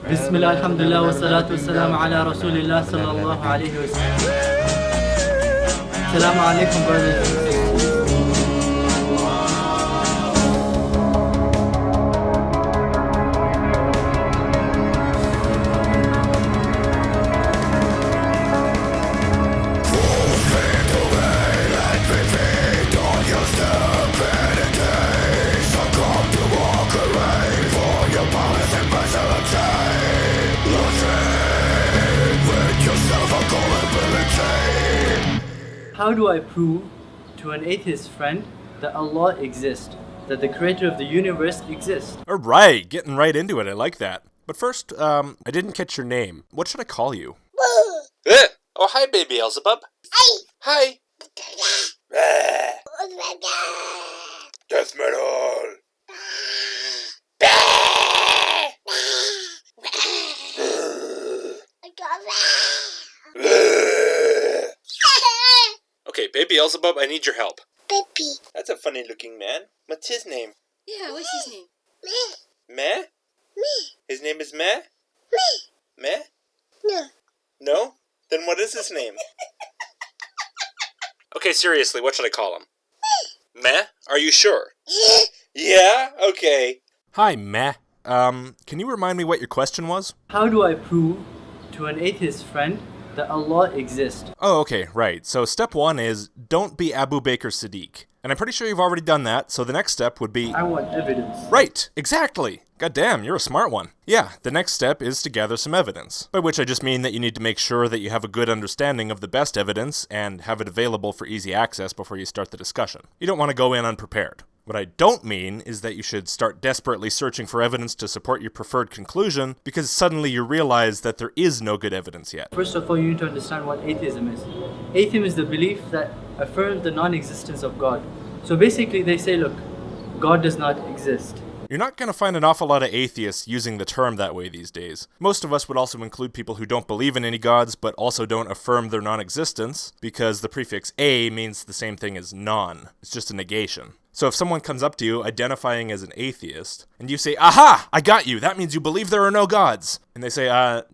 Bismillah, alhamdulillah, wa salatu wa salam ala rasulillah sallallahu alayhi wa sallam. Assalamu alaikum, brothers and sisters. How do I prove to an atheist friend that Allah exists, that the creator of the universe exists? Alright, getting right into it, I like that. But first, I didn't catch your name. What should I call you? Oh, hi, baby Elzebub. Hi. Death metal. Okay, baby Elzebub, I need your help. Baby. That's a funny looking man. What's his name? Yeah, what's his name? Meh? His name is Meh? Meh? No. No? Then what is his name? Okay, seriously, what should I call him? Meh? Are you sure? Yeah? Okay. Hi, Meh. Can you remind me what your question was? How do I prove to an atheist friend that Allah exists? Oh, okay, right. So step one is, don't be Abu Bakr Siddiq. And I'm pretty sure you've already done that, so the next step would be... I want evidence. Right, exactly! God damn, you're a smart one. Yeah, the next step is to gather some evidence. By which I just mean that you need to make sure that you have a good understanding of the best evidence and have it available for easy access before you start the discussion. You don't want to go in unprepared. What I don't mean is that you should start desperately searching for evidence to support your preferred conclusion because suddenly you realize that there is no good evidence yet. First of all, you need to understand what atheism is. Atheism is the belief that affirms the non-existence of God. So basically they say, look, God does not exist. You're not going to find an awful lot of atheists using the term that way these days. Most of us would also include people who don't believe in any gods, but also don't affirm their non-existence, because the prefix a means the same thing as non. It's just a negation. So if someone comes up to you identifying as an atheist, and you say, aha, I got you, that means you believe there are no gods. And they say,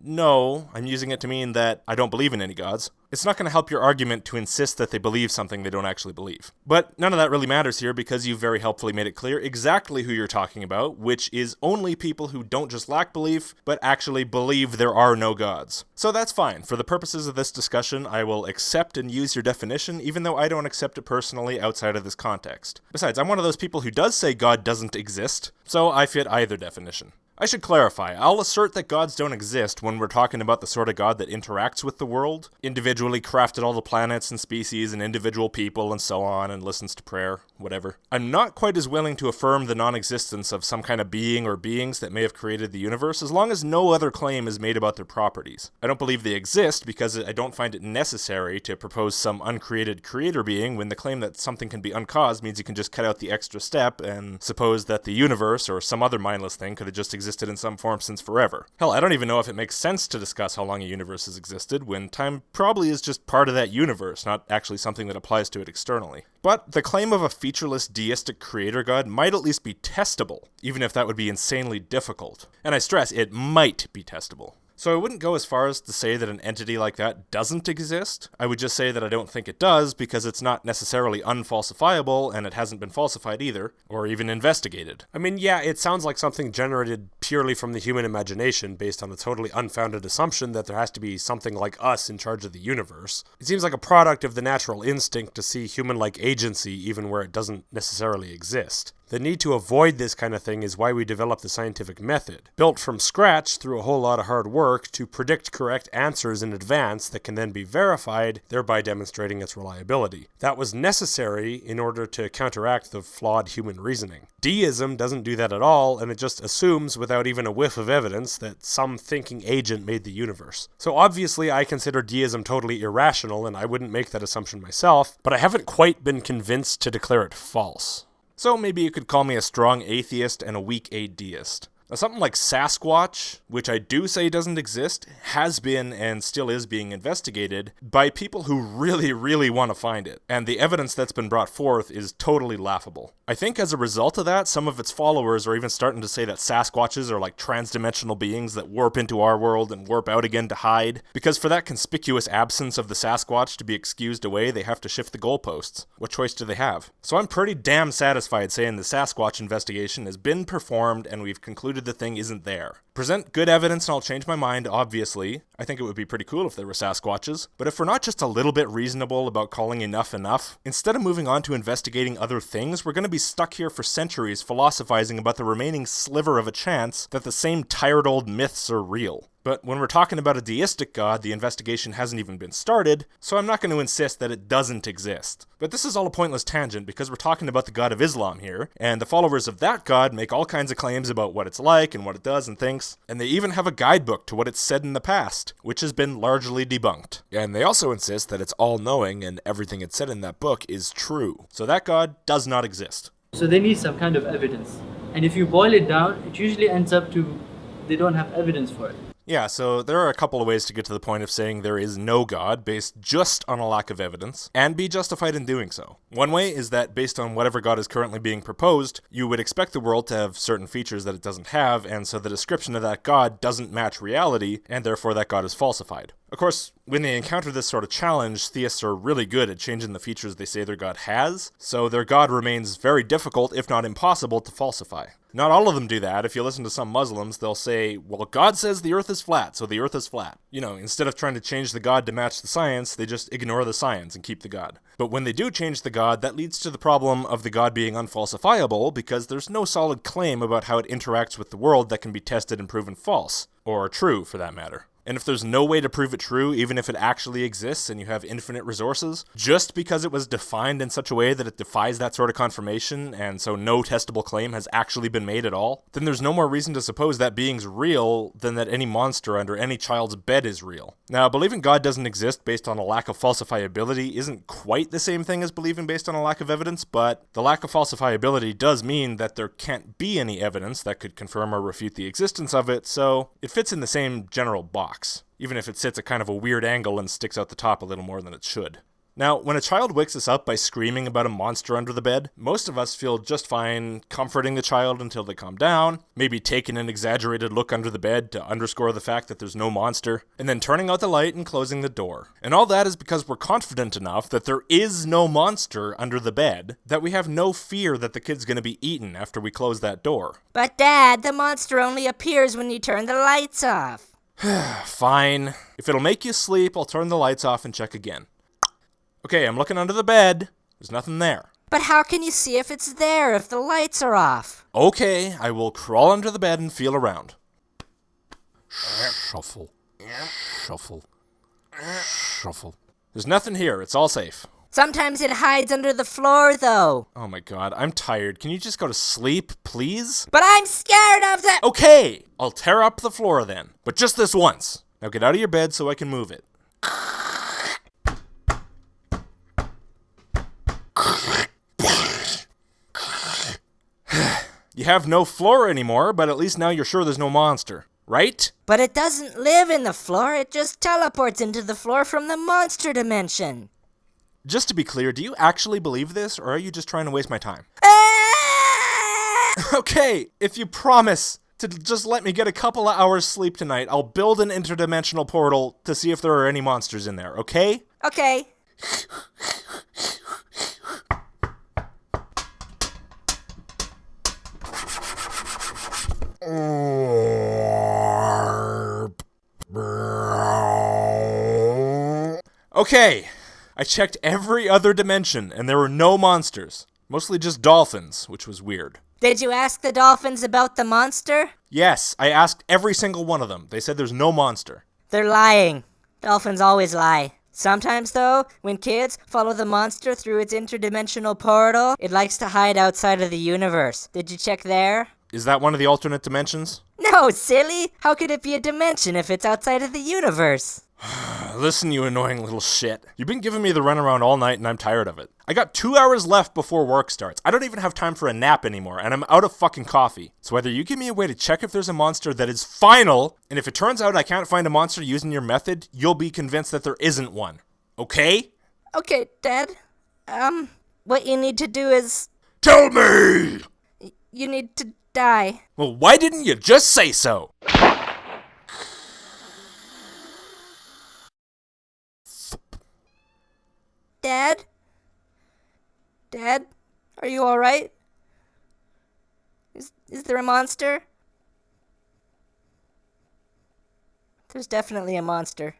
no, I'm using it to mean that I don't believe in any gods. It's not going to help your argument to insist that they believe something they don't actually believe. But none of that really matters here because you've very helpfully made it clear exactly who you're talking about, which is only people who don't just lack belief, but actually believe there are no gods. So that's fine. For the purposes of this discussion, I will accept and use your definition, even though I don't accept it personally outside of this context. Besides, I'm one of those people who does say God doesn't exist, so I fit either definition. I should clarify, I'll assert that gods don't exist when we're talking about the sort of God that interacts with the world, individually crafted all the planets and species and individual people and so on, and listens to prayer, whatever. I'm not quite as willing to affirm the non-existence of some kind of being or beings that may have created the universe, as long as no other claim is made about their properties. I don't believe they exist because I don't find it necessary to propose some uncreated creator being when the claim that something can be uncaused means you can just cut out the extra step and suppose that the universe or some other mindless thing could have just existed in some form since forever. Hell, I don't even know if it makes sense to discuss how long a universe has existed when time probably is just part of that universe, not actually something that applies to it externally. But the claim of a featureless deistic creator god might at least be testable, even if that would be insanely difficult. And I stress, it might be testable. So I wouldn't go as far as to say that an entity like that doesn't exist. I would just say that I don't think it does because it's not necessarily unfalsifiable and it hasn't been falsified either, or even investigated. I mean, yeah, it sounds like something generated purely from the human imagination based on the totally unfounded assumption that there has to be something like us in charge of the universe. It seems like a product of the natural instinct to see human-like agency even where it doesn't necessarily exist. The need to avoid this kind of thing is why we developed the scientific method, built from scratch through a whole lot of hard work to predict correct answers in advance that can then be verified, thereby demonstrating its reliability. That was necessary in order to counteract the flawed human reasoning. Deism doesn't do that at all, and it just assumes, without even a whiff of evidence, that some thinking agent made the universe. So obviously I consider deism totally irrational, and I wouldn't make that assumption myself, but I haven't quite been convinced to declare it false. So maybe you could call me a strong atheist and a weak atheist. Now, something like Sasquatch, which I do say doesn't exist, has been and still is being investigated by people who really, really want to find it. And the evidence that's been brought forth is totally laughable. I think as a result of that, some of its followers are even starting to say that Sasquatches are like transdimensional beings that warp into our world and warp out again to hide. Because for that conspicuous absence of the Sasquatch to be excused away, they have to shift the goalposts. What choice do they have? So I'm pretty damn satisfied saying the Sasquatch investigation has been performed and we've concluded the thing isn't there. Present good evidence and I'll change my mind, obviously. I think it would be pretty cool if there were Sasquatches. But if we're not just a little bit reasonable about calling enough, instead of moving on to investigating other things, we're going to be stuck here for centuries philosophizing about the remaining sliver of a chance that the same tired old myths are real. But when we're talking about a deistic god, the investigation hasn't even been started, so I'm not going to insist that it doesn't exist. But this is all a pointless tangent because we're talking about the god of Islam here, and the followers of that god make all kinds of claims about what it's like and what it does and thinks, and they even have a guidebook to what it's said in the past, which has been largely debunked. And they also insist that it's all-knowing and everything it said in that book is true. So that god does not exist. So they need some kind of evidence. And if you boil it down, it usually ends up to they don't have evidence for it. Yeah, so there are a couple of ways to get to the point of saying there is no God based just on a lack of evidence, and be justified in doing so. One way is that based on whatever God is currently being proposed, you would expect the world to have certain features that it doesn't have, and so the description of that God doesn't match reality, and therefore that God is falsified. Of course, when they encounter this sort of challenge, theists are really good at changing the features they say their God has, so their God remains very difficult, if not impossible, to falsify. Not all of them do that. If you listen to some Muslims, they'll say, well, God says the earth is flat, so the earth is flat. You know, instead of trying to change the God to match the science, they just ignore the science and keep the God. But when they do change the God, that leads to the problem of the God being unfalsifiable, because there's no solid claim about how it interacts with the world that can be tested and proven false, or true for that matter. And if there's no way to prove it true, even if it actually exists and you have infinite resources, just because it was defined in such a way that it defies that sort of confirmation, and so no testable claim has actually been made at all, then there's no more reason to suppose that being's real than that any monster under any child's bed is real. Now, believing God doesn't exist based on a lack of falsifiability isn't quite the same thing as believing based on a lack of evidence, but the lack of falsifiability does mean that there can't be any evidence that could confirm or refute the existence of it, so it fits in the same general box. Even if it sits at kind of a weird angle and sticks out the top a little more than it should. Now, when a child wakes us up by screaming about a monster under the bed, most of us feel just fine comforting the child until they calm down, maybe taking an exaggerated look under the bed to underscore the fact that there's no monster, and then turning out the light and closing the door. And all that is because we're confident enough that there is no monster under the bed, that we have no fear that the kid's gonna be eaten after we close that door. But Dad, the monster only appears when you turn the lights off. Fine. If it'll make you sleep, I'll turn the lights off and check again. Okay, I'm looking under the bed. There's nothing there. But how can you see if it's there if the lights are off? Okay, I will crawl under the bed and feel around. Shuffle. Shuffle. Shuffle. There's nothing here. It's all safe. Sometimes it hides under the floor, though. Oh my god, I'm tired. Can you just go to sleep, please? But I'm scared of the— Okay, I'll tear up the floor then. But just this once. Now get out of your bed so I can move it. You have no floor anymore, but at least now you're sure there's no monster, right? But it doesn't live in the floor, it just teleports into the floor from the monster dimension. Just to be clear, do you actually believe this, or are you just trying to waste my time? Okay, if you promise to just let me get a couple of hours sleep tonight, I'll build an interdimensional portal to see if there are any monsters in there, okay? Okay. Okay, I checked every other dimension, and there were no monsters. Mostly just dolphins, which was weird. Did you ask the dolphins about the monster? Yes, I asked every single one of them. They said there's no monster. They're lying. Dolphins always lie. Sometimes, though, when kids follow the monster through its interdimensional portal, it likes to hide outside of the universe. Did you check there? Is that one of the alternate dimensions? No, silly! How could it be a dimension if it's outside of the universe? Listen, you annoying little shit. You've been giving me the runaround all night and I'm tired of it. I got 2 hours left before work starts. I don't even have time for a nap anymore, and I'm out of fucking coffee. So either you give me a way to check if there's a monster that is final, and if it turns out I can't find a monster using your method, you'll be convinced that there isn't one. Okay? Okay, Dad. What you need to do is... Tell me! You need to die. Well, why didn't you just say so? Dad? Dad? Are you alright? Is there a monster? There's definitely a monster.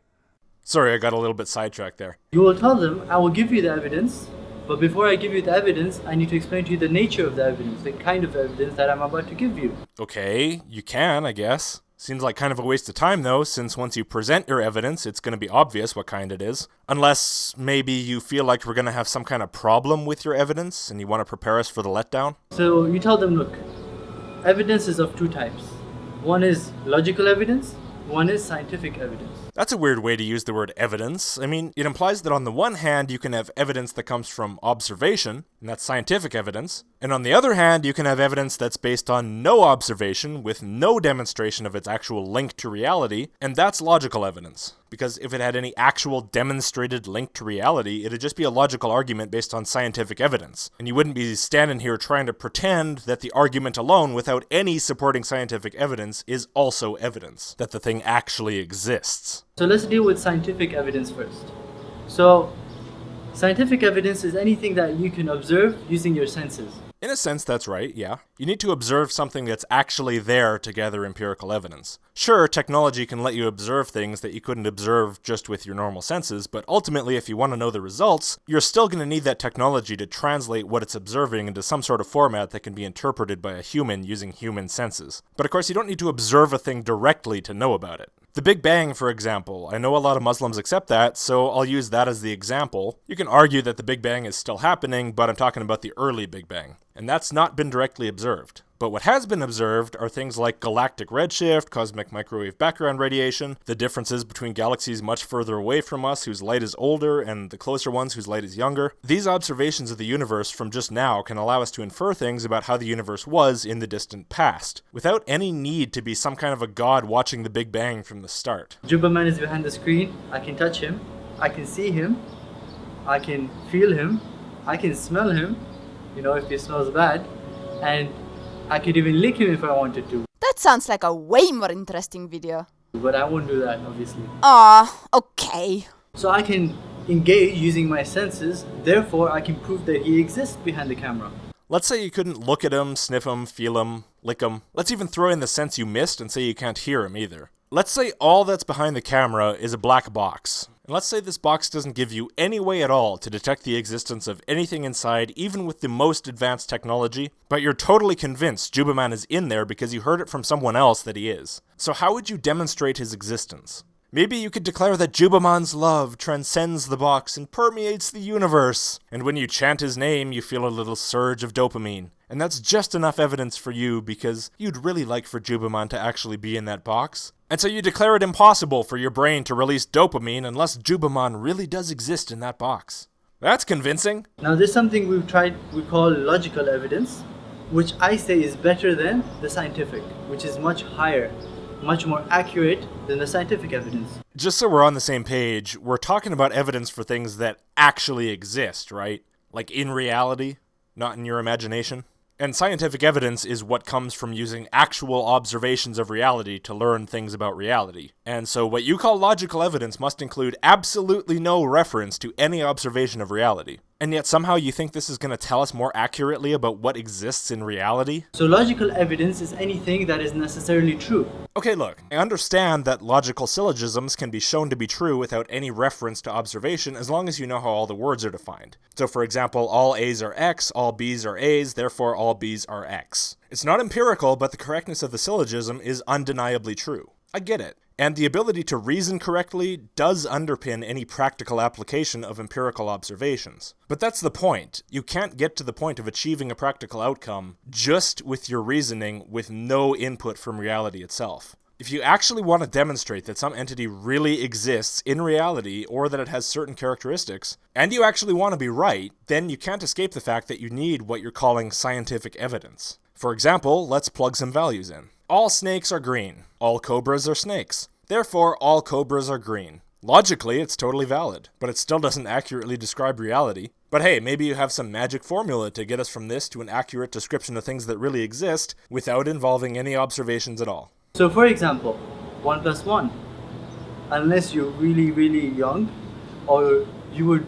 Sorry, I got a little bit sidetracked there. You will tell them, I will give you the evidence, but before I give you the evidence, I need to explain to you the nature of the evidence, the kind of evidence that I'm about to give you. Okay, you can, I guess. Seems like kind of a waste of time though, since once you present your evidence, it's going to be obvious what kind it is. Unless maybe you feel like we're going to have some kind of problem with your evidence and you want to prepare us for the letdown. So you tell them, look, evidence is of two types. One is logical evidence, one is scientific evidence. That's a weird way to use the word evidence. I mean, it implies that on the one hand, you can have evidence that comes from observation, and that's scientific evidence. And on the other hand, you can have evidence that's based on no observation, with no demonstration of its actual link to reality, and that's logical evidence. Because if it had any actual demonstrated link to reality, it'd just be a logical argument based on scientific evidence. And you wouldn't be standing here trying to pretend that the argument alone, without any supporting scientific evidence, is also evidence that the thing actually exists. So let's deal with scientific evidence first. So, scientific evidence is anything that you can observe using your senses. In a sense, that's right, yeah. You need to observe something that's actually there to gather empirical evidence. Sure, technology can let you observe things that you couldn't observe just with your normal senses, but ultimately, if you want to know the results, you're still going to need that technology to translate what it's observing into some sort of format that can be interpreted by a human using human senses. But of course, you don't need to observe a thing directly to know about it. The Big Bang, for example, I know a lot of Muslims accept that, so I'll use that as the example. You can argue that the Big Bang is still happening, but I'm talking about the early Big Bang. And that's not been directly observed. But what has been observed are things like galactic redshift, cosmic microwave background radiation, the differences between galaxies much further away from us whose light is older and the closer ones whose light is younger. These observations of the universe from just now can allow us to infer things about how the universe was in the distant past, without any need to be some kind of a god watching the Big Bang from the start. Jubaman is behind the screen. I can touch him. I can see him. I can feel him. I can smell him, if he smells bad. And I could even lick him if I wanted to. That sounds like a way more interesting video. But I won't do that, obviously. Okay. So I can engage using my senses, therefore I can prove that he exists behind the camera. Let's say you couldn't look at him, sniff him, feel him, lick him. Let's even throw in the sense you missed and say you can't hear him either. Let's say all that's behind the camera is a black box. And let's say this box doesn't give you any way at all to detect the existence of anything inside, even with the most advanced technology, but you're totally convinced Jubaman is in there because you heard it from someone else that he is. So how would you demonstrate his existence? Maybe you could declare that Jubaman's love transcends the box and permeates the universe. And when you chant his name, you feel a little surge of dopamine. And that's just enough evidence for you because you'd really like for Jubaman to actually be in that box. And so you declare it impossible for your brain to release dopamine unless Jubaman really does exist in that box. That's convincing. Now there's something we call logical evidence, which I say is better than the scientific, which is much higher, much more accurate than the scientific evidence. Just so we're on the same page, we're talking about evidence for things that actually exist, right? Like in reality, not in your imagination. And scientific evidence is what comes from using actual observations of reality to learn things about reality. And so what you call logical evidence must include absolutely no reference to any observation of reality. And yet somehow you think this is going to tell us more accurately about what exists in reality? So logical evidence is anything that is necessarily true. Okay, look, I understand that logical syllogisms can be shown to be true without any reference to observation as long as you know how all the words are defined. So for example, all A's are X, all B's are A's, therefore all B's are X. It's not empirical, but the correctness of the syllogism is undeniably true. I get it. And the ability to reason correctly does underpin any practical application of empirical observations. But that's the point. You can't get to the point of achieving a practical outcome just with your reasoning with no input from reality itself. If you actually want to demonstrate that some entity really exists in reality or that it has certain characteristics, and you actually want to be right, then you can't escape the fact that you need what you're calling scientific evidence. For example, let's plug some values in. All snakes are green. All cobras are snakes. Therefore, all cobras are green. Logically, it's totally valid, but it still doesn't accurately describe reality. But hey, maybe you have some magic formula to get us from this to an accurate description of things that really exist without involving any observations at all. So for example, 1 plus 1. Unless you're really, really young, or you would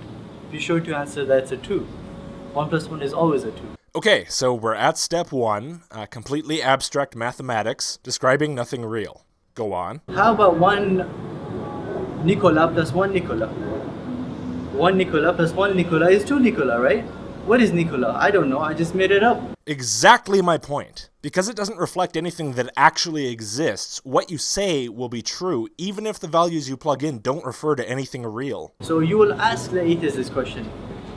be sure to answer that's a 2. 1 plus 1 is always a 2. Okay, so we're at step 1, completely abstract mathematics, describing nothing real. Go on. How about 1 Nicola plus 1 Nicola? 1 Nicola plus 1 Nicola is 2 Nicola, right? What is Nicola? I don't know, I just made it up. Exactly my point. Because it doesn't reflect anything that actually exists, what you say will be true, even if the values you plug in don't refer to anything real. So you will ask the atheist this question.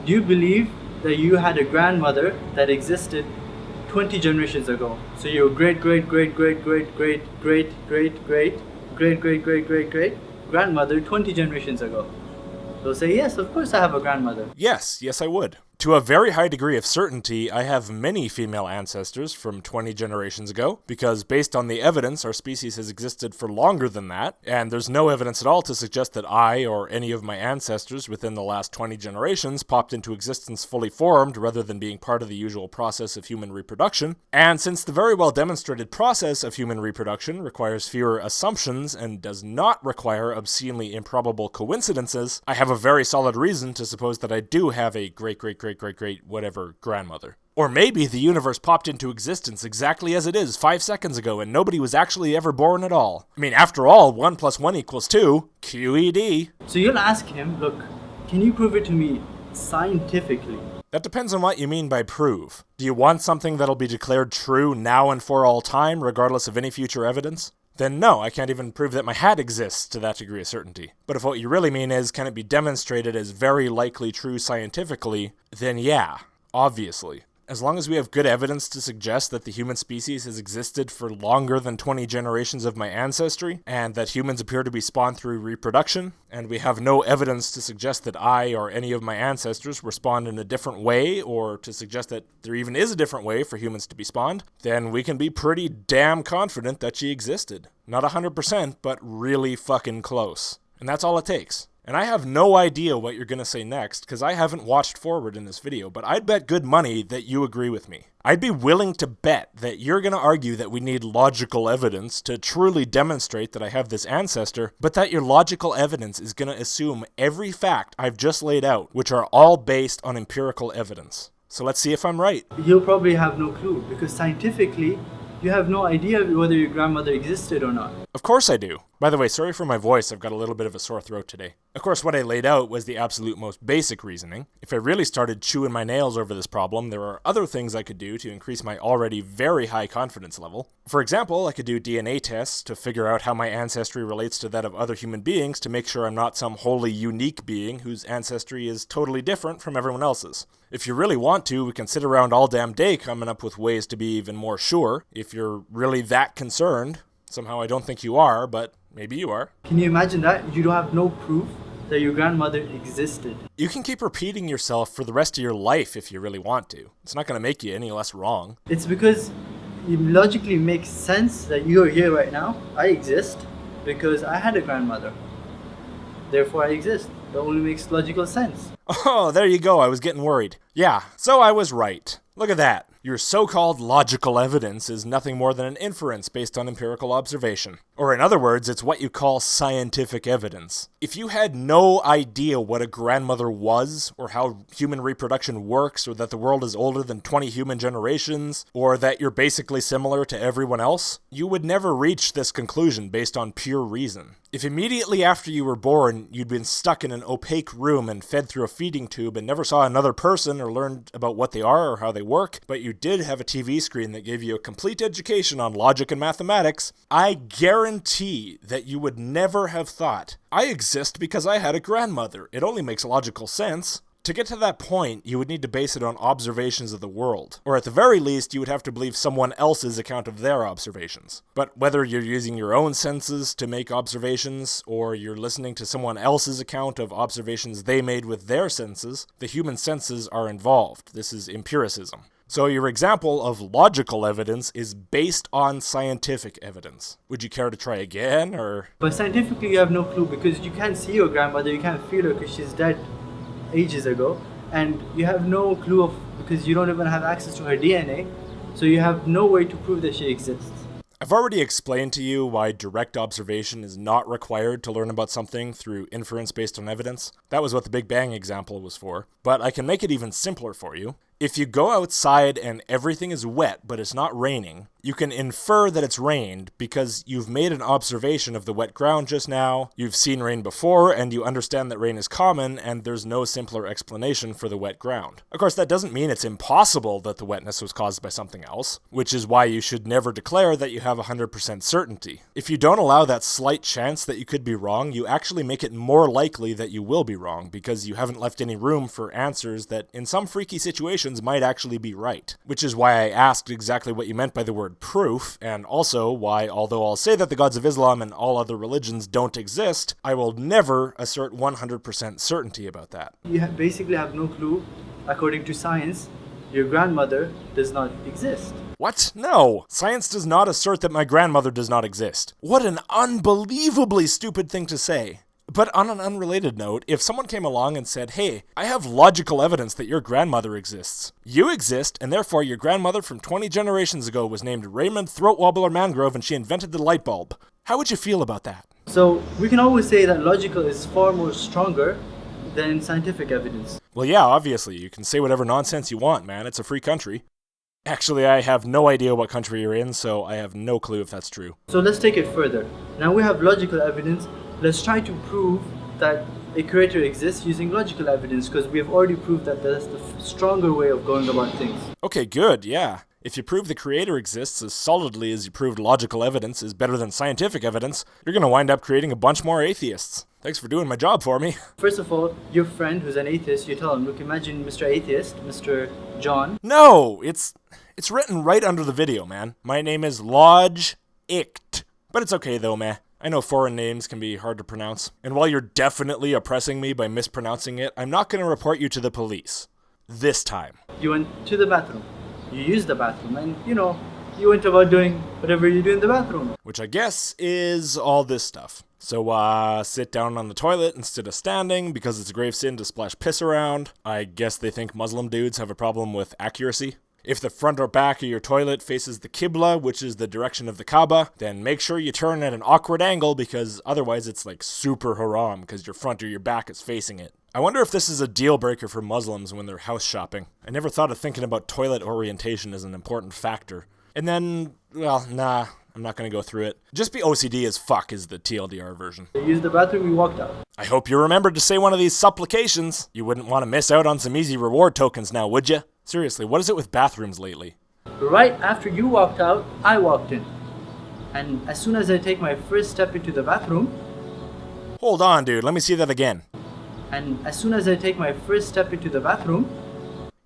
Do you believe that you had a grandmother that existed 20 generations ago? So your great great great great great great great great great great great great great great grandmother 20 generations ago? They'll say, yes, of course I have a grandmother. Yes, I would. To a very high degree of certainty, I have many female ancestors from 20 generations ago, because based on the evidence, our species has existed for longer than that, and there's no evidence at all to suggest that I or any of my ancestors within the last 20 generations popped into existence fully formed rather than being part of the usual process of human reproduction. And since the very well demonstrated process of human reproduction requires fewer assumptions and does not require obscenely improbable coincidences, I have a very solid reason to suppose that I do have a great whatever grandmother. Or maybe the universe popped into existence exactly as it is 5 seconds ago and nobody was actually ever born at all. I mean, after all, 1 plus 1 equals 2. QED. So you'll ask him, look, can you prove it to me scientifically? That depends on what you mean by prove. Do you want something that'll be declared true now and for all time, regardless of any future evidence? Then no, I can't even prove that my hat exists to that degree of certainty. But if what you really mean is, can it be demonstrated as very likely true scientifically, then yeah, obviously. As long as we have good evidence to suggest that the human species has existed for longer than 20 generations of my ancestry, and that humans appear to be spawned through reproduction, and we have no evidence to suggest that I or any of my ancestors were spawned in a different way, or to suggest that there even is a different way for humans to be spawned, then we can be pretty damn confident that she existed. Not 100%, but really fucking close. And that's all it takes. And I have no idea what you're going to say next, because I haven't watched forward in this video, but I'd bet good money that you agree with me. I'd be willing to bet that you're going to argue that we need logical evidence to truly demonstrate that I have this ancestor, but that your logical evidence is going to assume every fact I've just laid out, which are all based on empirical evidence. So let's see if I'm right. He'll probably have no clue, because scientifically, you have no idea whether your grandmother existed or not. Of course I do. By the way, sorry for my voice, I've got a little bit of a sore throat today. Of course, what I laid out was the absolute most basic reasoning. If I really started chewing my nails over this problem, there are other things I could do to increase my already very high confidence level. For example, I could do DNA tests to figure out how my ancestry relates to that of other human beings to make sure I'm not some wholly unique being whose ancestry is totally different from everyone else's. If you really want to, we can sit around all damn day coming up with ways to be even more sure. If you're really that concerned. Somehow I don't think you are, but maybe you are. Can you imagine that? You don't have no proof that your grandmother existed. You can keep repeating yourself for the rest of your life if you really want to. It's not going to make you any less wrong. It's because it logically makes sense that you are here right now. I exist because I had a grandmother. Therefore I exist. That only makes logical sense. Oh, there you go. I was getting worried. Yeah, so I was right. Look at that. Your so-called logical evidence is nothing more than an inference based on empirical observation. Or in other words, it's what you call scientific evidence. If you had no idea what a grandmother was, or how human reproduction works, or that the world is older than 20 human generations, or that you're basically similar to everyone else, you would never reach this conclusion based on pure reason. If immediately after you were born, you'd been stuck in an opaque room and fed through a feeding tube and never saw another person or learned about what they are or how they work, but you did have a TV screen that gave you a complete education on logic and mathematics, I guarantee that you would never have thought, I exist because I had a grandmother. It only makes logical sense. To get to that point, you would need to base it on observations of the world. Or at the very least, you would have to believe someone else's account of their observations. But whether you're using your own senses to make observations, or you're listening to someone else's account of observations they made with their senses, the human senses are involved. This is empiricism. So your example of logical evidence is based on scientific evidence. Would you care to try again, or...? But scientifically you have no clue because you can't see your grandmother, you can't feel her because she's dead ages ago. And you have no clue because you don't even have access to her DNA. So you have no way to prove that she exists. I've already explained to you why direct observation is not required to learn about something through inference based on evidence. That was what the Big Bang example was for. But I can make it even simpler for you. If you go outside and everything is wet but it's not raining, you can infer that it's rained because you've made an observation of the wet ground just now, you've seen rain before, and you understand that rain is common, and there's no simpler explanation for the wet ground. Of course, that doesn't mean it's impossible that the wetness was caused by something else, which is why you should never declare that you have 100% certainty. If you don't allow that slight chance that you could be wrong, you actually make it more likely that you will be wrong, because you haven't left any room for answers that, in some freaky situations, might actually be right. Which is why I asked exactly what you meant by the word proof, and also why, although I'll say that the gods of Islam and all other religions don't exist, I will never assert 100% certainty about that. You basically have no clue. According to science, your grandmother does not exist. What? No! Science does not assert that my grandmother does not exist. What an unbelievably stupid thing to say. But on an unrelated note, if someone came along and said, hey, I have logical evidence that your grandmother exists. You exist, and therefore your grandmother from 20 generations ago was named Raymond Throat Wobbler Mangrove and she invented the light bulb. How would you feel about that? So we can always say that logical is far more stronger than scientific evidence. Well, yeah, obviously. You can say whatever nonsense you want, man. It's a free country. Actually, I have no idea what country you're in, so I have no clue if that's true. So let's take it further. Now we have logical evidence. Let's try to prove that a creator exists using logical evidence, because we have already proved that that's the stronger way of going about things. Okay, good, yeah. If you prove the creator exists as solidly as you proved logical evidence is better than scientific evidence, you're going to wind up creating a bunch more atheists. Thanks for doing my job for me. First of all, your friend who's an atheist, you tell him, look, imagine Mr. Atheist, Mr. John. No, it's written right under the video, man. My name is Logicked. But it's okay though, meh. I know foreign names can be hard to pronounce, and while you're definitely oppressing me by mispronouncing it, I'm not going to report you to the police. This time. You went to the bathroom. You used the bathroom, and, you went about doing whatever you do in the bathroom. Which I guess is all this stuff. So, sit down on the toilet instead of standing, because it's a grave sin to splash piss around. I guess they think Muslim dudes have a problem with accuracy. If the front or back of your toilet faces the Qibla, which is the direction of the Kaaba, then make sure you turn at an awkward angle, because otherwise it's like super haram because your front or your back is facing it. I wonder if this is a deal breaker for Muslims when they're house shopping. I never thought of thinking about toilet orientation as an important factor. And then, well, nah, I'm not going to go through it. Just be OCD as fuck is the TLDR version. You used the bathroom, you walked out. I hope you remembered to say one of these supplications. You wouldn't want to miss out on some easy reward tokens now, would you? Seriously, what is it with bathrooms lately? Right after you walked out, I walked in. And as soon as I take my first step into the bathroom... Hold on, dude. Let me see that again. And as soon as I take my first step into the bathroom...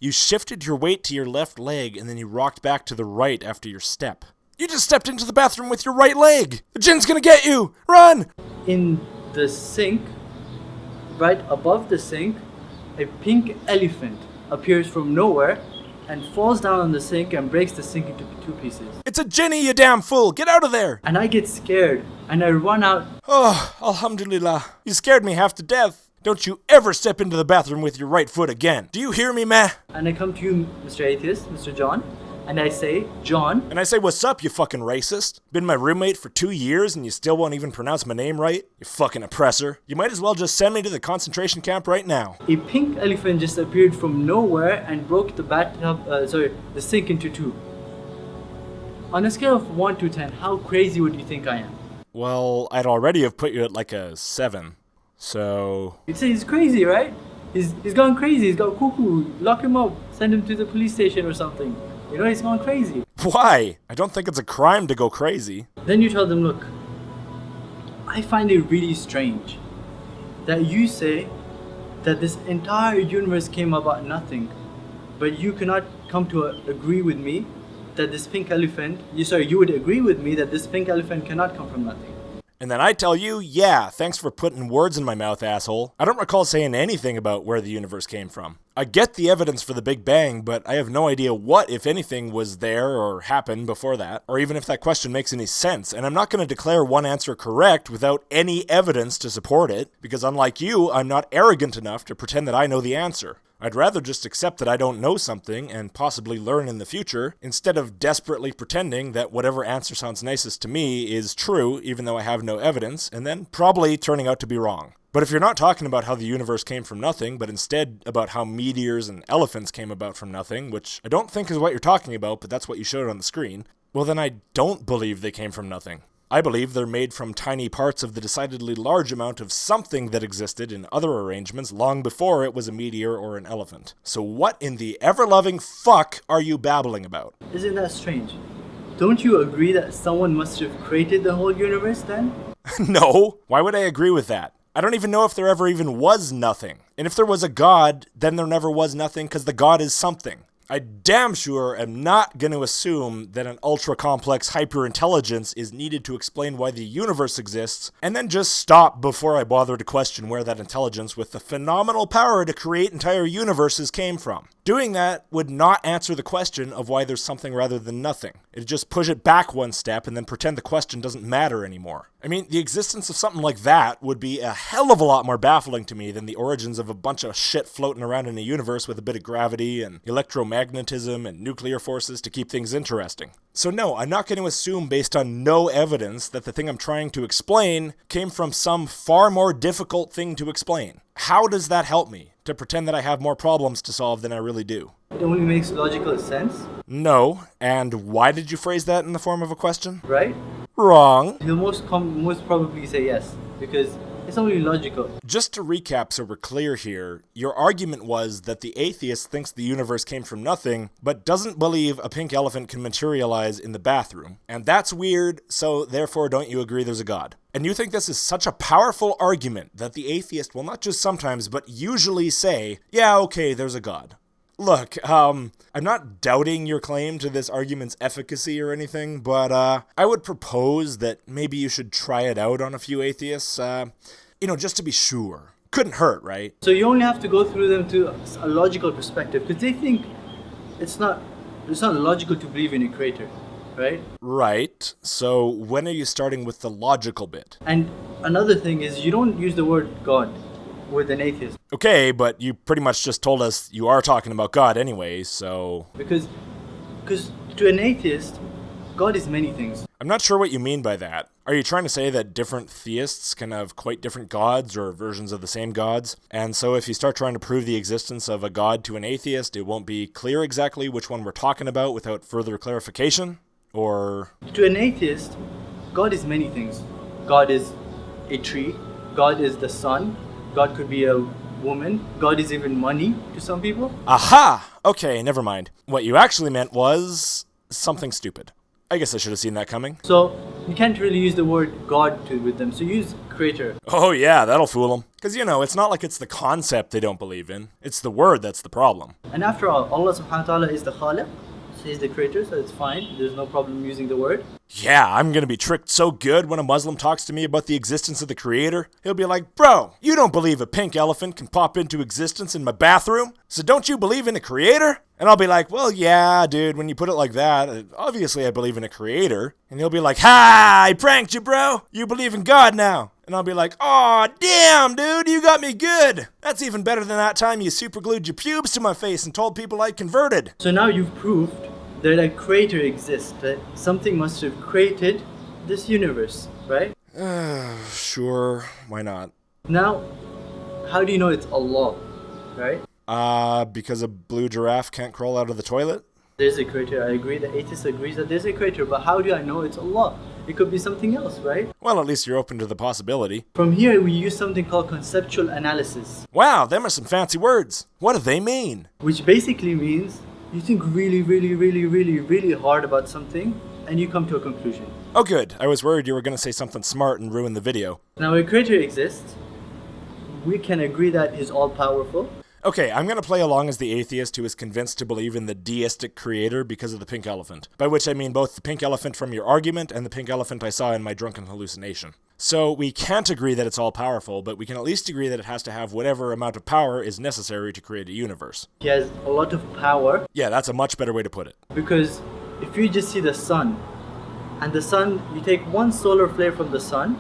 You shifted your weight to your left leg, and then you rocked back to the right after your step. You just stepped into the bathroom with your right leg! The jinn's gonna get you! Run! In the sink, right above the sink, a pink elephant appears from nowhere and falls down on the sink and breaks the sink into 2 pieces. It's a jinni, you damn fool! Get out of there! And I get scared and I run out. Oh, alhamdulillah. You scared me half to death. Don't you ever step into the bathroom with your right foot again. Do you hear me, meh? And I come to you, Mr. Atheist, Mr. John, and I say, John. And I say, what's up, you fucking racist? Been my roommate for 2 years and you still won't even pronounce my name right? You fucking oppressor. You might as well just send me to the concentration camp right now. A pink elephant just appeared from nowhere and broke the sink into 2. On a scale of 1 to 10, how crazy would you think I am? Well, I'd already have put you at like a 7. So... You'd say he's crazy, right? He's gone crazy, he's got cuckoo. Lock him up, send him to the police station or something. He's gone crazy. Why? I don't think it's a crime to go crazy. Then you tell them, look, I find it really strange that you say that this entire universe came about nothing, but you cannot come to agree with me that this pink elephant, you would agree with me that this pink elephant cannot come from nothing. And then I tell you, yeah, thanks for putting words in my mouth, asshole. I don't recall saying anything about where the universe came from. I get the evidence for the Big Bang, but I have no idea what, if anything, was there or happened before that, or even if that question makes any sense, and I'm not going to declare one answer correct without any evidence to support it, because unlike you, I'm not arrogant enough to pretend that I know the answer. I'd rather just accept that I don't know something and possibly learn in the future, instead of desperately pretending that whatever answer sounds nicest to me is true, even though I have no evidence, and then probably turning out to be wrong. But if you're not talking about how the universe came from nothing, but instead about how meteors and elephants came about from nothing, which I don't think is what you're talking about, but that's what you showed on the screen, well then I don't believe they came from nothing. I believe they're made from tiny parts of the decidedly large amount of something that existed in other arrangements long before it was a meteor or an elephant. So what in the ever-loving fuck are you babbling about? Isn't that strange? Don't you agree that someone must have created the whole universe then? No, why would I agree with that? I don't even know if there ever even was nothing. And if there was a god, then there never was nothing because the god is something. I damn sure am not going to assume that an ultra-complex hyper-intelligence is needed to explain why the universe exists, and then just stop before I bother to question where that intelligence with the phenomenal power to create entire universes came from. Doing that would not answer the question of why there's something rather than nothing. It'd just push it back one step and then pretend the question doesn't matter anymore. I mean, the existence of something like that would be a hell of a lot more baffling to me than the origins of a bunch of shit floating around in a universe with a bit of gravity and electromagnetism and nuclear forces to keep things interesting. So no, I'm not going to assume based on no evidence that the thing I'm trying to explain came from some far more difficult thing to explain. How does that help me to pretend that I have more problems to solve than I really do? It only makes logical sense, No, and why did you phrase that in the form of a question? right? Wrong. He'll most probably say yes, because it's only logical. Just to recap so we're clear here, your argument was that the atheist thinks the universe came from nothing, but doesn't believe a pink elephant can materialize in the bathroom. And that's weird, so therefore don't you agree there's a god? And you think this is such a powerful argument that the atheist will not just sometimes, but usually say, yeah, okay, there's a god. Look, I'm not doubting your claim to this argument's efficacy or anything, but I would propose that maybe you should try it out on a few atheists, just to be sure. Couldn't hurt, right? So you only have to go through them to a logical perspective, because they think it's not logical to believe in a creator, right? Right. So when are you starting with the logical bit? And another thing is, you don't use the word God with an atheist. Okay, but you pretty much just told us you are talking about God anyway, so... Because to an atheist, God is many things. I'm not sure what you mean by that. Are you trying to say that different theists can have quite different gods or versions of the same gods? And so if you start trying to prove the existence of a god to an atheist, it won't be clear exactly which one we're talking about without further clarification? Or... To an atheist, God is many things. God is a tree. God is the sun. God could be a woman. God is even money to some people. Aha! Okay, never mind. What you actually meant was something stupid. I guess I should have seen that coming. So you can't really use the word God with them. So use creator. Oh yeah, that'll fool them. Because, it's not like it's the concept they don't believe in. It's the word that's the problem. And after all, Allah subhanahu wa ta'ala is the Khaliq. So he's the creator, so it's fine. There's no problem using the word. Yeah, I'm gonna be tricked so good when a Muslim talks to me about the existence of the creator. He'll be like, bro, you don't believe a pink elephant can pop into existence in my bathroom? So don't you believe in a creator? And I'll be like, well, yeah, dude, when you put it like that, obviously I believe in a creator. And he'll be like, ha, I pranked you, bro. You believe in God now. And I'll be like, aw, damn, dude, you got me good. That's even better than that time you superglued your pubes to my face and told people I converted. So now you've proved that a creator exists, that something must have created this universe, right? Sure, why not? Now, how do you know it's Allah, right? Because a blue giraffe can't crawl out of the toilet? There's a creator, I agree. The atheist agrees that there's a creator, but how do I know it's Allah? It could be something else, right? Well, at least you're open to the possibility. From here, we use something called conceptual analysis. Wow, them are some fancy words. What do they mean? Which basically means you think really hard about something, and you come to a conclusion. Oh good, I was worried you were going to say something smart and ruin the video. Now a creator exists, we can agree that he's all-powerful. Okay, I'm going to play along as the atheist who is convinced to believe in the deistic creator because of the pink elephant, by which I mean both the pink elephant from your argument and the pink elephant I saw in my drunken hallucination. So we can't agree that it's all-powerful, but we can at least agree that it has to have whatever amount of power is necessary to create a universe. He has a lot of power Yeah, that's a much better way to put it. because if you just see the sun, and the sun, you take one solar flare from the sun,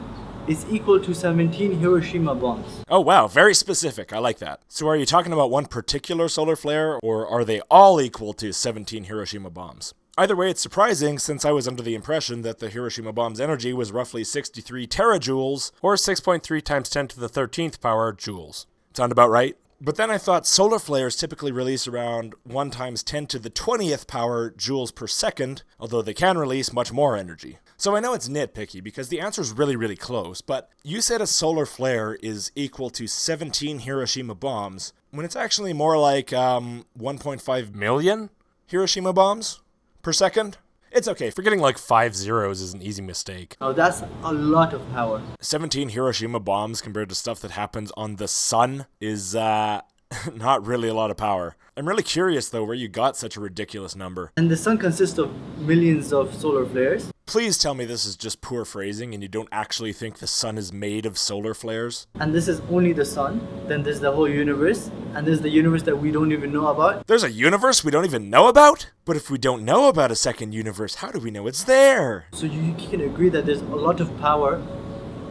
is equal to 17 Hiroshima bombs. Oh wow, very specific, I like that. So are you talking about one particular solar flare, or are they all equal to 17 Hiroshima bombs? Either way, it's surprising since I was under the impression that the Hiroshima bomb's energy was roughly 63 terajoules, or 6.3 times 10 to the 13th power joules. Sound about right? But then I thought solar flares typically release around 1 times 10 to the 20th power joules per second, although they can release much more energy. So I know it's nitpicky because the answer's really, really close, but you said a solar flare is equal to 17 Hiroshima bombs, when it's actually more like 1.5 million Hiroshima bombs per second? It's okay, forgetting like 5 zeros is an easy mistake. Now that's a lot of power. 17 Hiroshima bombs compared to stuff that happens on the sun is, not really a lot of power. I'm really curious, though, where you got such a ridiculous number. And the sun consists of millions of solar flares. Please tell me this is just poor phrasing and you don't actually think the sun is made of solar flares? And this is only the sun. Then there's the whole universe. And there's the universe that we don't even know about. There's a universe we don't even know about? But if we don't know about a second universe, how do we know it's there? So you can agree that there's a lot of power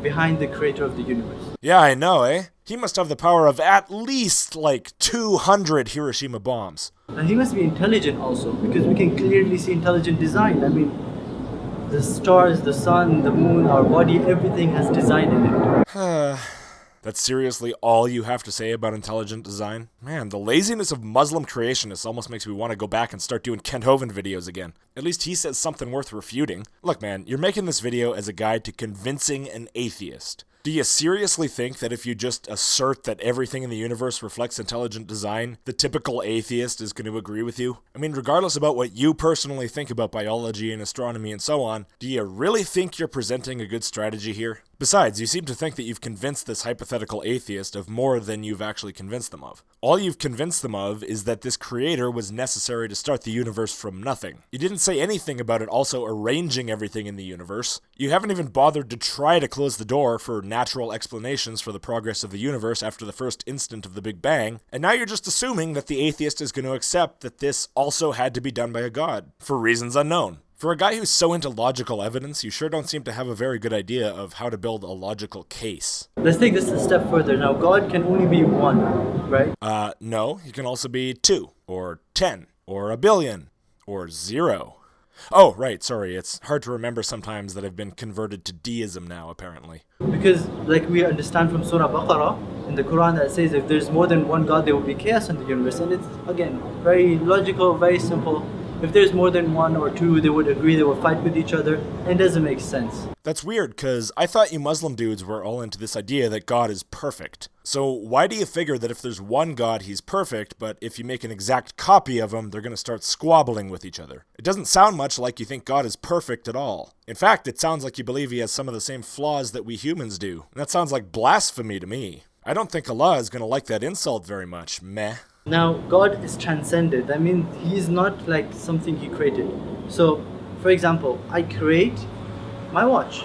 behind the creator of the universe. Yeah, I know, eh? He must have the power of at least, like, 200 Hiroshima bombs. And he must be intelligent also, because we can clearly see intelligent design. I mean, the stars, the sun, the moon, our body, everything has design in it. That's seriously all you have to say about intelligent design? Man, the laziness of Muslim creationists almost makes me want to go back and start doing Kent Hovind videos again. At least he says something worth refuting. Look, man, you're making this video as a guide to convincing an atheist. Do you seriously think that if you just assert that everything in the universe reflects intelligent design, the typical atheist is going to agree with you? I mean, regardless about what you personally think about biology and astronomy and so on, do you really think you're presenting a good strategy here? Besides, you seem to think that you've convinced this hypothetical atheist of more than you've actually convinced them of. All you've convinced them of is that this creator was necessary to start the universe from nothing. You didn't say anything about it also arranging everything in the universe. You haven't even bothered to try to close the door for natural explanations for the progress of the universe after the first instant of the Big Bang, and now you're just assuming that the atheist is going to accept that this also had to be done by a god, for reasons unknown. For a guy who's so into logical evidence, you sure don't seem to have a very good idea of how to build a logical case. Let's take this a step further. Now, God can only be one, right? No, he can also be 2, or 10, or a billion, or 0. Oh, right, sorry, it's hard to remember sometimes that I've been converted to deism now, apparently. Because, like we understand from Surah Baqarah, in the Quran that says if there's more than one God, there will be chaos in the universe. And it's, again, very logical, very simple. If there's more than 1 or 2, they would agree, they would fight with each other, and it doesn't make sense. That's weird, because I thought you Muslim dudes were all into this idea that God is perfect. So why do you figure that if there's one God, he's perfect, but if you make an exact copy of him, they're going to start squabbling with each other? It doesn't sound much like you think God is perfect at all. In fact, it sounds like you believe he has some of the same flaws that we humans do. And that sounds like blasphemy to me. I don't think Allah is going to like that insult very much, meh. Now, God is transcended. I mean, he's not like something he created. So, for example, I create my watch.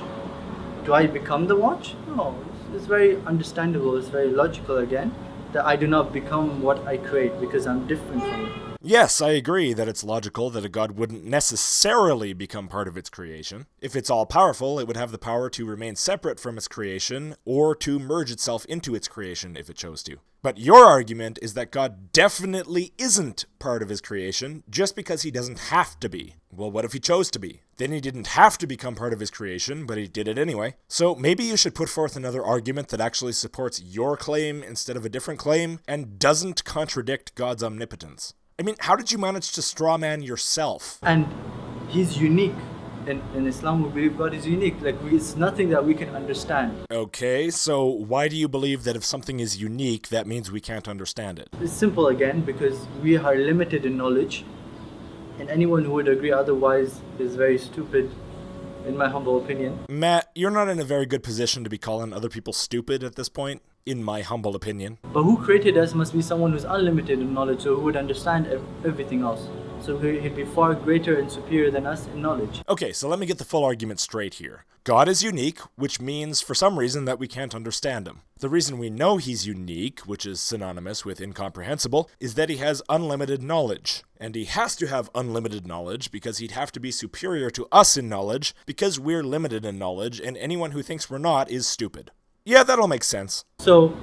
Do I become the watch? No. It's very understandable. It's very logical again that I do not become what I create because I'm different from it. Yes, I agree that it's logical that a god wouldn't necessarily become part of its creation. If it's all-powerful, it would have the power to remain separate from its creation, or to merge itself into its creation if it chose to. But your argument is that God definitely isn't part of his creation just because he doesn't have to be. Well, what if he chose to be? Then he didn't have to become part of his creation, but he did it anyway. So maybe you should put forth another argument that actually supports your claim instead of a different claim, and doesn't contradict God's omnipotence. I mean, how did you manage to strawman yourself? And he's unique. In Islam, we believe God is unique. It's nothing that we can understand. Okay, so why do you believe that if something is unique, that means we can't understand it? It's simple again, because we are limited in knowledge. And anyone who would agree otherwise is very stupid, in my humble opinion. Matt, you're not in a very good position to be calling other people stupid at this point. in my humble opinion. But who created us must be someone who's unlimited in knowledge, so who would understand everything else. So he'd be far greater and superior than us in knowledge. Okay, so let me get the full argument straight here. God is unique, which means for some reason that we can't understand him. The reason we know he's unique, which is synonymous with incomprehensible, is that he has unlimited knowledge. And he has to have unlimited knowledge because he'd have to be superior to us in knowledge because we're limited in knowledge, and anyone who thinks we're not is stupid. Yeah, that'll make sense. So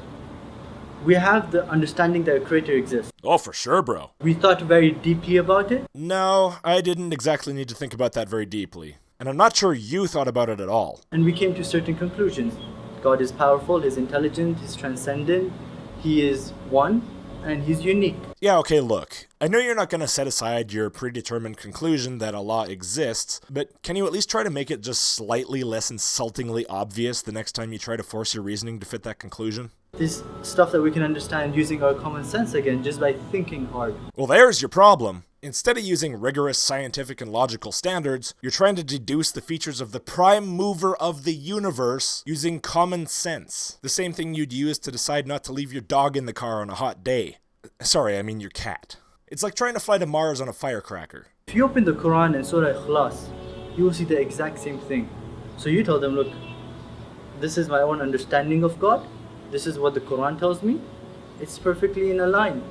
we have the understanding that a creator exists. Oh, for sure, bro. We thought very deeply about it. No, I didn't exactly need to think about that very deeply. And I'm not sure you thought about it at all. And we came to certain conclusions. God is powerful, he's intelligent, he's transcendent, he is one, and he's unique. Yeah, okay, look. I know you're not going to set aside your predetermined conclusion that Allah exists, but can you at least try to make it just slightly less insultingly obvious the next time you try to force your reasoning to fit that conclusion? This stuff that we can understand using our common sense again, just by thinking hard. Well, there's your problem. Instead of using rigorous scientific and logical standards, you're trying to deduce the features of the prime mover of the universe using common sense. The same thing you'd use to decide not to leave your dog in the car on a hot day. Sorry, I mean your cat. It's like trying to fly to Mars on a firecracker. If you open the Quran and Surah Ikhlas, you will see the exact same thing. So you tell them, look, this is my own understanding of God. This is what the Quran tells me. It's perfectly in a line.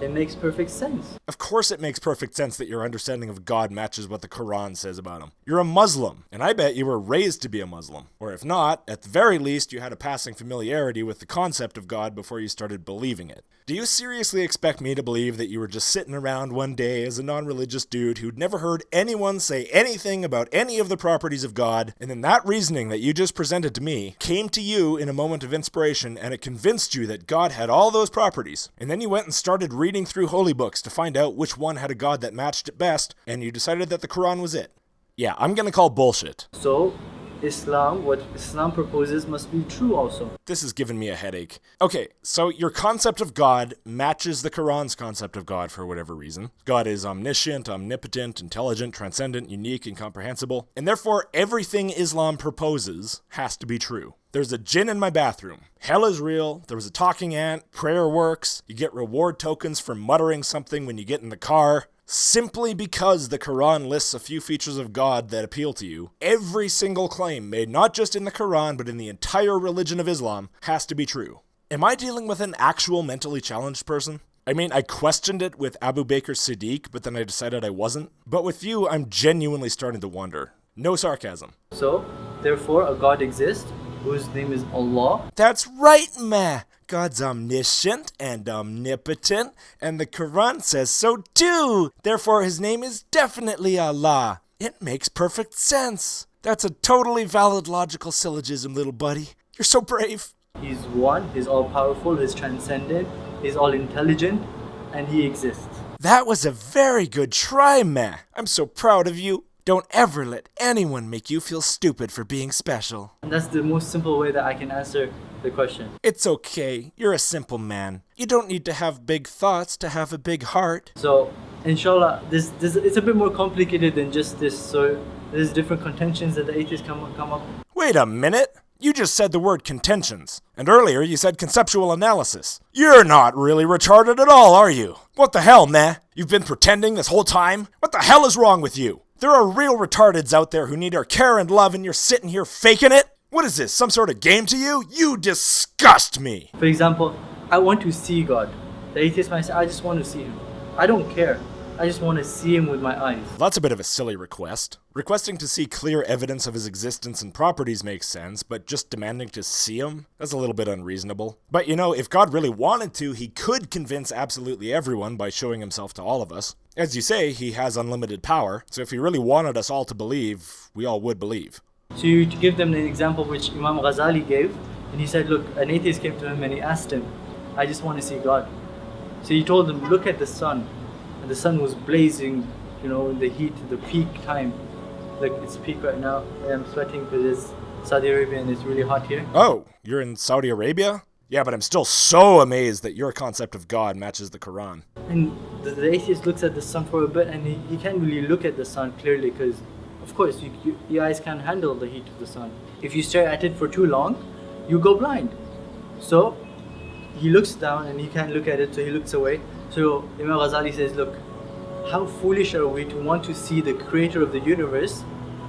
It makes perfect sense. Of course it makes perfect sense that your understanding of God matches what the Quran says about him. You're a Muslim, and I bet you were raised to be a Muslim. Or if not, at the very least you had a passing familiarity with the concept of God before you started believing it. Do you seriously expect me to believe that you were just sitting around one day as a non-religious dude who'd never heard anyone say anything about any of the properties of God, and then that reasoning that you just presented to me came to you in a moment of inspiration and it convinced you that God had all those properties, and then you went and started reading through holy books to find out which one had a God that matched it best, and you decided that the Quran was it? Yeah, I'm gonna call bullshit. So, what Islam proposes must be true also. This is giving me a headache. Okay, so your concept of God matches the Quran's concept of God for whatever reason. God is omniscient, omnipotent, intelligent, transcendent, unique, incomprehensible, and therefore everything Islam proposes has to be true. There's a jinn in my bathroom. Hell is real. There was a talking ant. Prayer works. You get reward tokens for muttering something when you get in the car. Simply because the Quran lists a few features of God that appeal to you, every single claim made not just in the Quran but in the entire religion of Islam has to be true. Am I dealing with an actual mentally challenged person? I mean, I questioned it with Abu Bakr Siddiq, but then I decided I wasn't. But with you, I'm genuinely starting to wonder. No sarcasm. So, therefore, a God exists whose name is Allah. That's right, meh. God's omniscient and omnipotent, and the Quran says so too. Therefore, his name is definitely Allah. It makes perfect sense. That's a totally valid logical syllogism, little buddy. You're so brave. He's one, he's all-powerful, he's transcendent, he's all-intelligent, and he exists. That was a very good try, meh. I'm so proud of you. Don't ever let anyone make you feel stupid for being special. And that's the most simple way that I can answer the question. It's okay. You're a simple man. You don't need to have big thoughts to have a big heart. So, inshallah, this it's a bit more complicated than just this. So, there's different contentions that the atheists come up. Wait a minute. You just said the word contentions. And earlier you said conceptual analysis. You're not really retarded at all, are you? What the hell, meh? You've been pretending this whole time? What the hell is wrong with you? There are real retardeds out there who need our care and love, and you're sitting here faking it? What is this, some sort of game to you? You disgust me! For example, I want to see God. The atheist might say, I just want to see him. I don't care. I just want to see him with my eyes. That's a bit of a silly request. Requesting to see clear evidence of his existence and properties makes sense, but just demanding to see him? That's a little bit unreasonable. But you know, if God really wanted to, he could convince absolutely everyone by showing himself to all of us. As you say, he has unlimited power, so if he really wanted us all to believe, we all would believe. So you give them an example which Imam Ghazali gave, and he said, look, an atheist came to him and he asked him, I just want to see God. So he told him, look at the sun. And the sun was blazing, in the heat, the peak time. Like, it's peak right now. I'm sweating because it's Saudi Arabia and it's really hot here. Oh, you're in Saudi Arabia? Yeah, but I'm still so amazed that your concept of God matches the Quran. And the atheist looks at the sun for a bit and he can't really look at the sun clearly because, of course, your eyes can't handle the heat of the sun. If you stare at it for too long, you go blind. So he looks down and he can't look at it, so he looks away. So Imam Ghazali says, look, how foolish are we to want to see the creator of the universe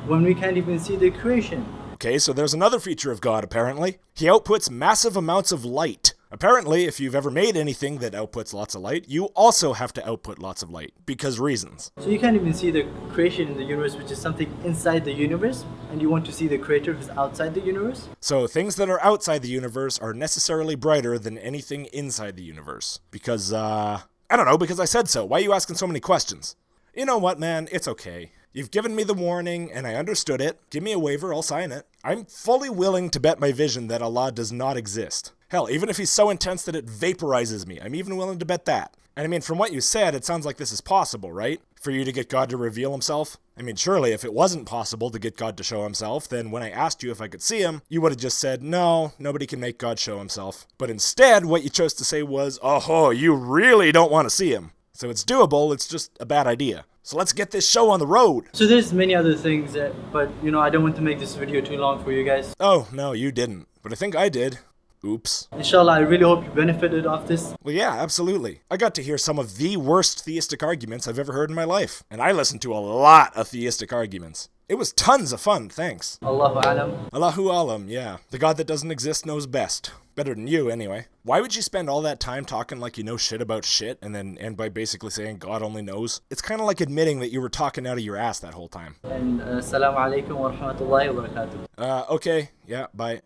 when we can't even see the creation? Okay, so there's another feature of God, apparently. He outputs massive amounts of light. Apparently, if you've ever made anything that outputs lots of light, you also have to output lots of light, because reasons. So you can't even see the creation in the universe, which is something inside the universe, and you want to see the creator who's outside the universe? So things that are outside the universe are necessarily brighter than anything inside the universe. Because, I don't know, because I said so. Why are you asking so many questions? You know what, man? It's okay. You've given me the warning, and I understood it. Give me a waiver, I'll sign it. I'm fully willing to bet my vision that Allah does not exist. Hell, even if he's so intense that it vaporizes me, I'm even willing to bet that. And I mean, from what you said, it sounds like this is possible, right? For you to get God to reveal himself? I mean, surely if it wasn't possible to get God to show himself, then when I asked you if I could see him, you would have just said, no, nobody can make God show himself. But instead, what you chose to say was, oh, you really don't want to see him. So it's doable, it's just a bad idea. So let's get this show on the road. So there's many other things, but I don't want to make this video too long for you guys. Oh, no, you didn't. But I think I did. Oops. Inshallah, I really hope you benefited off this. Well, yeah, absolutely. I got to hear some of the worst theistic arguments I've ever heard in my life. And I listened to a lot of theistic arguments. It was tons of fun, thanks. Allahu alam. Allahu alam, yeah. The God that doesn't exist knows best. Better than you, anyway. Why would you spend all that time talking like you know shit about shit and then end by basically saying God only knows? It's kind of like admitting that you were talking out of your ass that whole time. And assalamu alaikum wa rahmatullahi wa barakatuh. Okay, yeah, bye.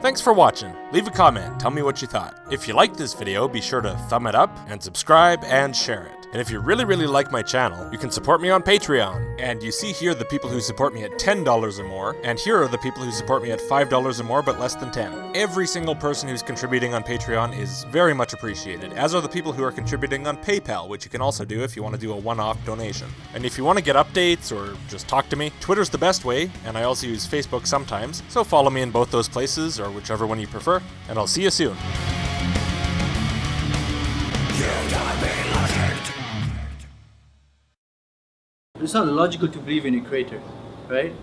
Thanks for watching. Leave a comment, tell me what you thought. If you liked this video, be sure to thumb it up and subscribe and share it. And if you really like my channel, you can support me on Patreon. And you see here the people who support me at $10 or more, and here are the people who support me at $5 or more but less than 10. Every single person who's contributing on Patreon is very much appreciated, as are the people who are contributing on PayPal, which you can also do if you want to do a one-off donation. And if you want to get updates or just talk to me, Twitter's the best way, and I also use Facebook sometimes, so follow me in both those places, or whichever one you prefer, and I'll see you soon. It's not logical to believe in a creator, right?